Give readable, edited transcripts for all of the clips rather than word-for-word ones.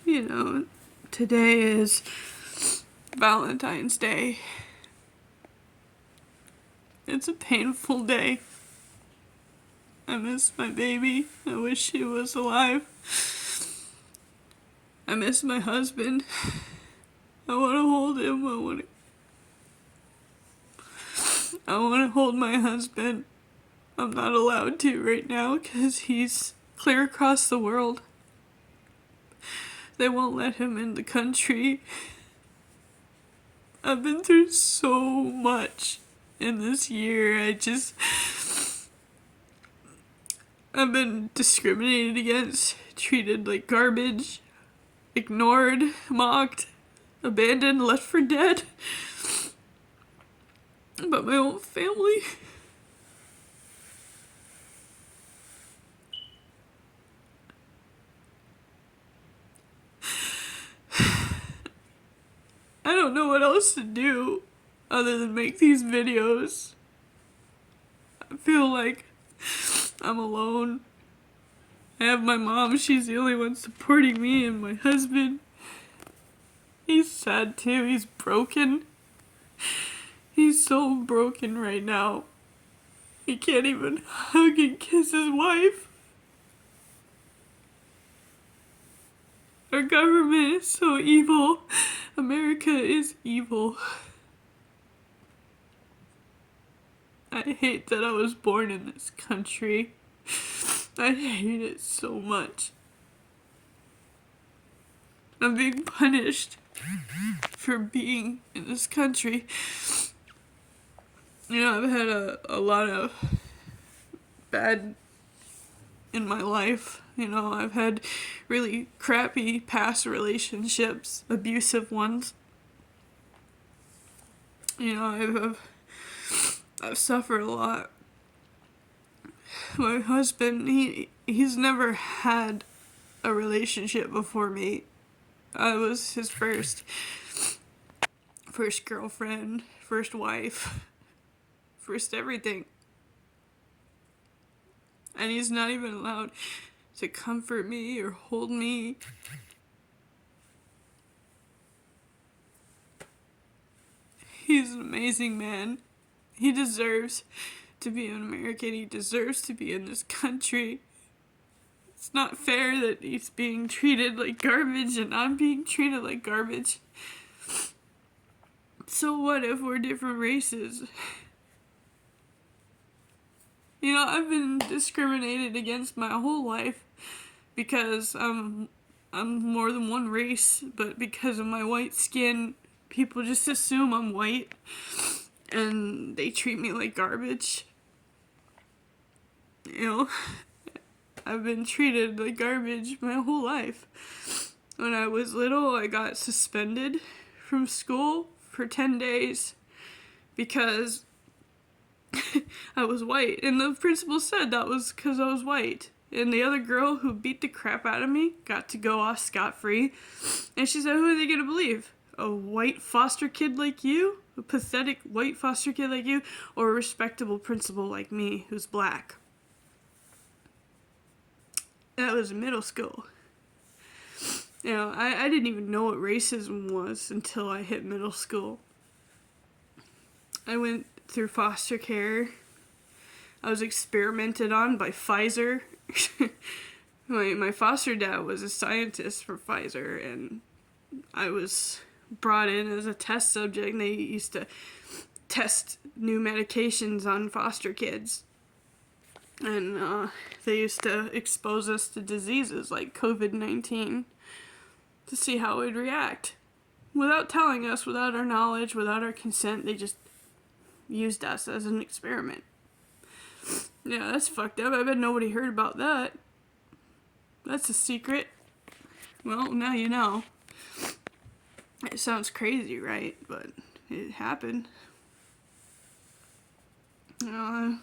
You know, today is Valentine's Day. It's a painful day. I miss my baby. I wish he was alive. I miss my husband. I want to hold him. I want to hold my husband. I'm not allowed to right now because he's clear across the world. They won't let him in the country. I've been through so much in this year. I've been discriminated against, treated like garbage, ignored, mocked, abandoned, left for dead. But my own family. I don't know what else to do other than make these videos. I feel like I'm alone. I have my mom, she's the only one supporting me, and my husband. He's sad too, he's broken. He's so broken right now. He can't even hug and kiss his wife. Our government is so evil. America is evil. I hate that I was born in this country. I hate it so much. I'm being punished for being in this country. You know, I've had a lot of bad in my life. You know, I've had really crappy past relationships, abusive ones. You know, I've suffered a lot. My husband, he's never had a relationship before me. I was his first girlfriend, first wife, first everything. And he's not even allowed to comfort me or hold me. He's an amazing man. He deserves to be an American. He deserves to be in this country. It's not fair that he's being treated like garbage and I'm being treated like garbage. So what if we're different races? You know, I've been discriminated against my whole life because I'm more than one race, but because of my white skin, people just assume I'm white and they treat me like garbage. You know, I've been treated like garbage my whole life. When I was little, I got suspended from school for 10 days because I was white. And the principal said that was because I was white. And the other girl who beat the crap out of me got to go off scot-free. And she said, who are they going to believe? A white foster kid like you? A pathetic white foster kid like you? Or a respectable principal like me who's black? That was middle school. You know, I didn't even know what racism was until I hit middle school. I went through foster care. I was experimented on by Pfizer. My foster dad was a scientist for Pfizer, and I was brought in as a test subject, and they used to test new medications on foster kids. And they used to expose us to diseases like COVID-19 to see how we'd react. Without telling us, without our knowledge, without our consent, they just used us as an experiment. Yeah, that's fucked up. I bet nobody heard about that. That's a secret. Well, now you know. It sounds crazy, right? But it happened. You know,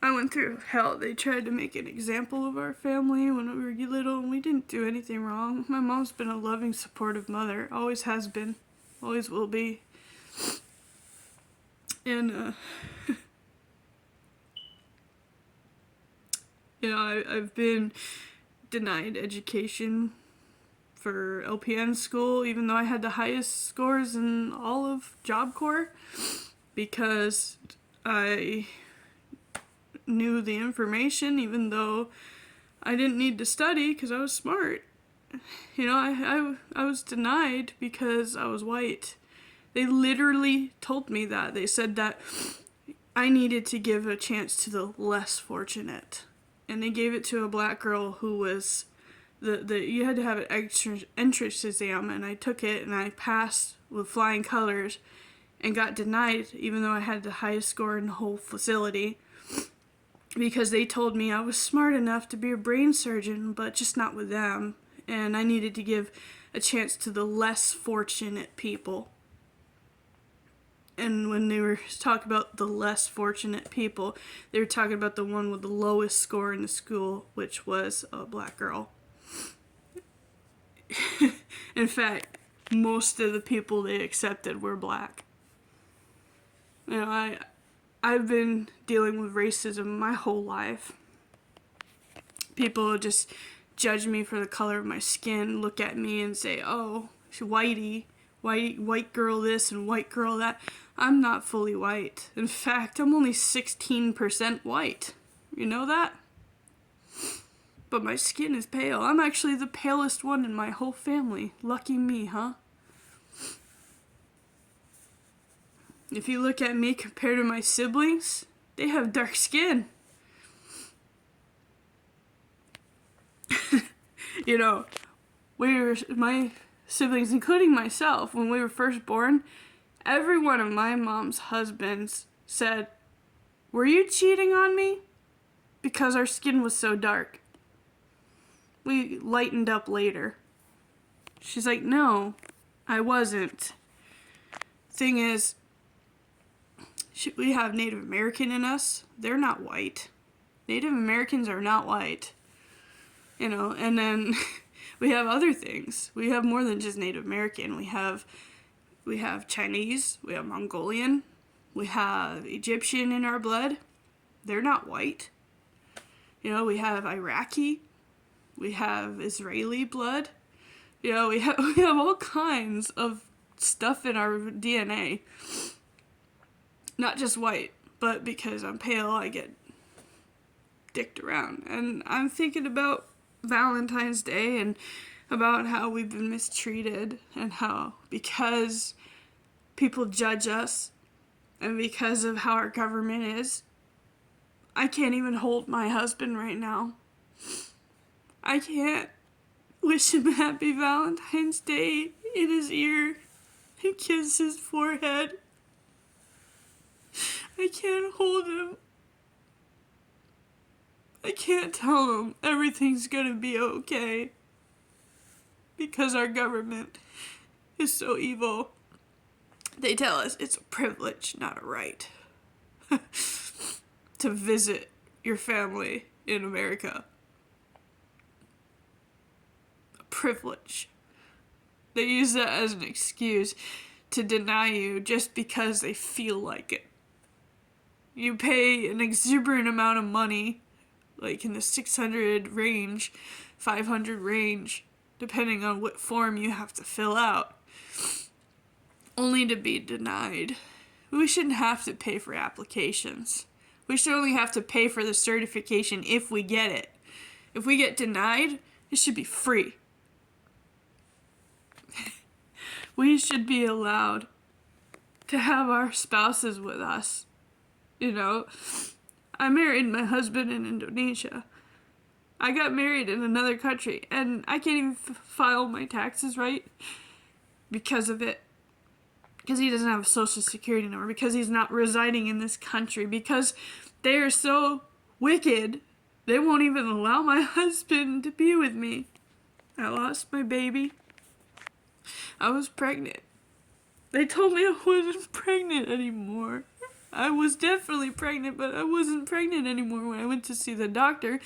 I went through hell. They tried to make an example of our family when we were little, and we didn't do anything wrong. My mom's been a loving, supportive mother. Always has been. Always will be. And, you know, I've been denied education for LPN school, even though I had the highest scores in all of Job Corps, because I knew the information, even though I didn't need to study because I was smart. You know, I was denied because I was white. They literally told me that. They said that I needed to give a chance to the less fortunate. And they gave it to a black girl who was you had to have an entrance exam, and I took it and I passed with flying colors and got denied even though I had the highest score in the whole facility, because they told me I was smart enough to be a brain surgeon, but just not with them, and I needed to give a chance to the less fortunate people. And when they were talking about the less fortunate people, they were talking about the one with the lowest score in the school, which was a black girl. In fact, most of the people they accepted were black. You know, I've been dealing with racism my whole life. People just judge me for the color of my skin, look at me and say, oh, she's whitey, white girl this and white girl that. I'm not fully white. In fact, I'm only 16% white. You know that? But my skin is pale. I'm actually the palest one in my whole family. Lucky me, huh? If you look at me compared to my siblings, they have dark skin. You know, my siblings, including myself, when we were first born, every one of my mom's husbands said, "Were you cheating on me?" Because our skin was so dark. We lightened up later. She's like, "No, I wasn't." Thing is, we have Native American in us. They're not white. Native Americans are not white. You know, and then we have other things. We have more than just Native American. We have Chinese, we have Mongolian, we have Egyptian in our blood. They're not white. You know, we have Iraqi, we have Israeli blood. You know, we have all kinds of stuff in our DNA. Not just white, but because I'm pale, I get dicked around. And I'm thinking about Valentine's Day and about how we've been mistreated, and how because people judge us and because of how our government is, I can't even hold my husband right now. I can't wish him happy Valentine's Day in his ear and kiss his forehead. I can't hold him. I can't tell him everything's gonna be okay, because our government is so evil. They tell us it's a privilege, not a right, to visit your family in America. A privilege. They use that as an excuse to deny you just because they feel like it. You pay an exuberant amount of money, like in the 600 range, 500 range, depending on what form you have to fill out, only to be denied. We shouldn't have to pay for applications. We should only have to pay for the certification if we get it. If we get denied, it should be free. We should be allowed to have our spouses with us. You know, I married my husband in Indonesia. I got married in another country, and I can't even file my taxes right because of it. Because he doesn't have a social security number, because he's not residing in this country, because they are so wicked, they won't even allow my husband to be with me. I lost my baby. I was pregnant. They told me I wasn't pregnant anymore. I was definitely pregnant, but I wasn't pregnant anymore when I went to see the doctor.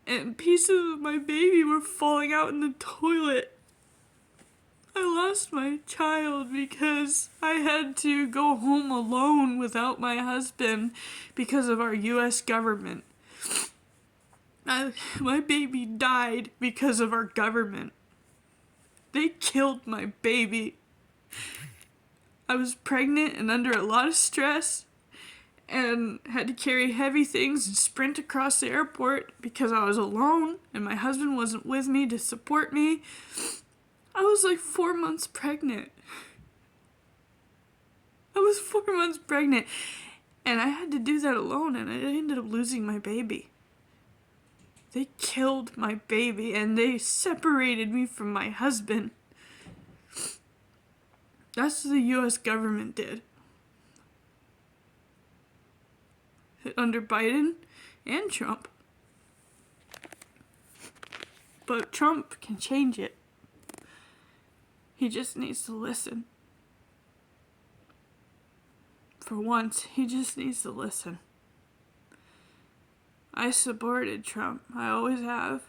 And pieces of my baby were falling out in the toilet. I lost my child because I had to go home alone without my husband because of our U.S. government. My baby died because of our government. They killed my baby. I was pregnant and under a lot of stress and had to carry heavy things and sprint across the airport because I was alone and my husband wasn't with me to support me. I was like 4 months pregnant. I was 4 months pregnant and I had to do that alone, and I ended up losing my baby. They killed my baby and they separated me from my husband. That's what the US government did. Under Biden and Trump. But Trump can change it. He just needs to listen. For once, he just needs to listen. I supported Trump. I always have.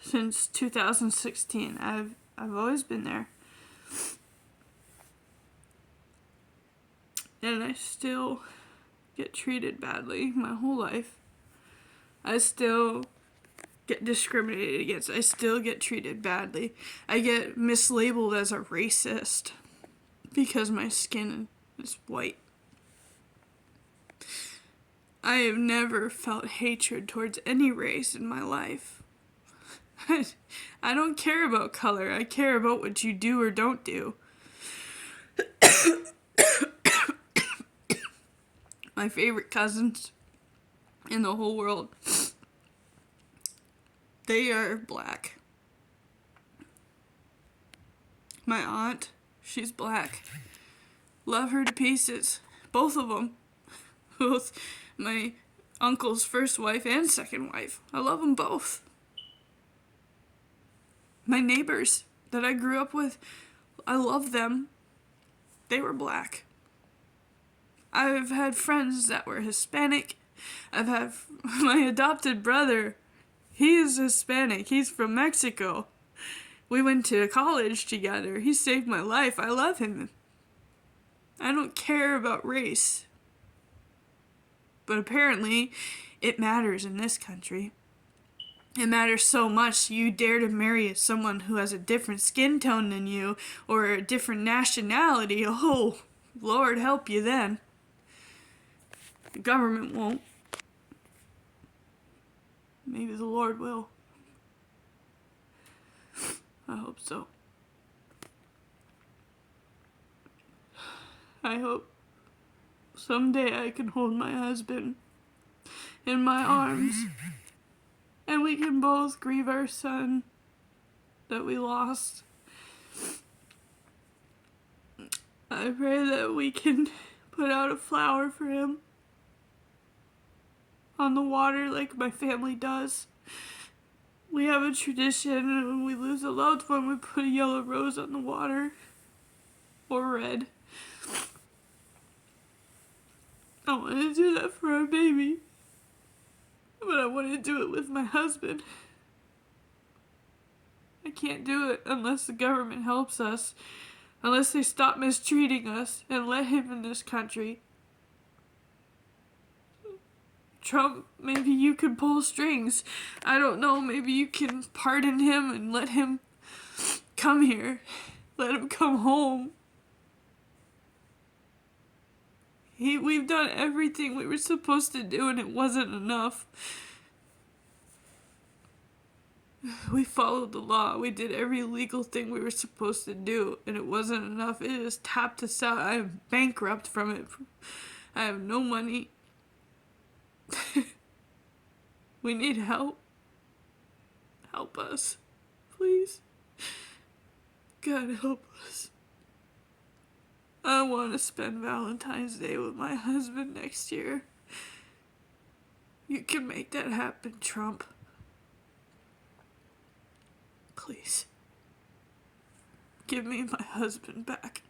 Since 2016. I've always been there. And I still get treated badly my whole life. I still get discriminated against. I still get treated badly. I get mislabeled as a racist because my skin is white. I have never felt hatred towards any race in my life. I don't care about color. I care about what you do or don't do. My favorite cousins in the whole world, they are black. My aunt, she's black. Love her to pieces. Both of them. Both my uncle's first wife and second wife. I love them both. My neighbors that I grew up with, I love them. They were black. I've had friends that were Hispanic. I've had my adopted brother. He is Hispanic. He's from Mexico. We went to college together. He saved my life. I love him. I don't care about race. But apparently, it matters in this country. It matters so much you dare to marry someone who has a different skin tone than you or a different nationality. Oh, Lord help you then. The government won't. Maybe the Lord will. I hope so. I hope someday I can hold my husband in my arms and we can both grieve our son that we lost. I pray that we can put out a flower for him on the water like my family does. We have a tradition, and when we lose a loved one, we put a yellow rose on the water, or red. I want to do that for our baby, but I want to do it with my husband. I can't do it unless the government helps us, unless they stop mistreating us and let him in this country. Trump, maybe you can pull strings. I don't know, maybe you can pardon him and let him come here. Let him come home. We've done everything we were supposed to do and it wasn't enough. We followed the law. We did every legal thing we were supposed to do and it wasn't enough. It has tapped us out. I am bankrupt from it. I have no money. We need help. Help us. Please. God help us. I want to spend Valentine's Day with my husband next year. You can make that happen, Trump. Please. Give me my husband back.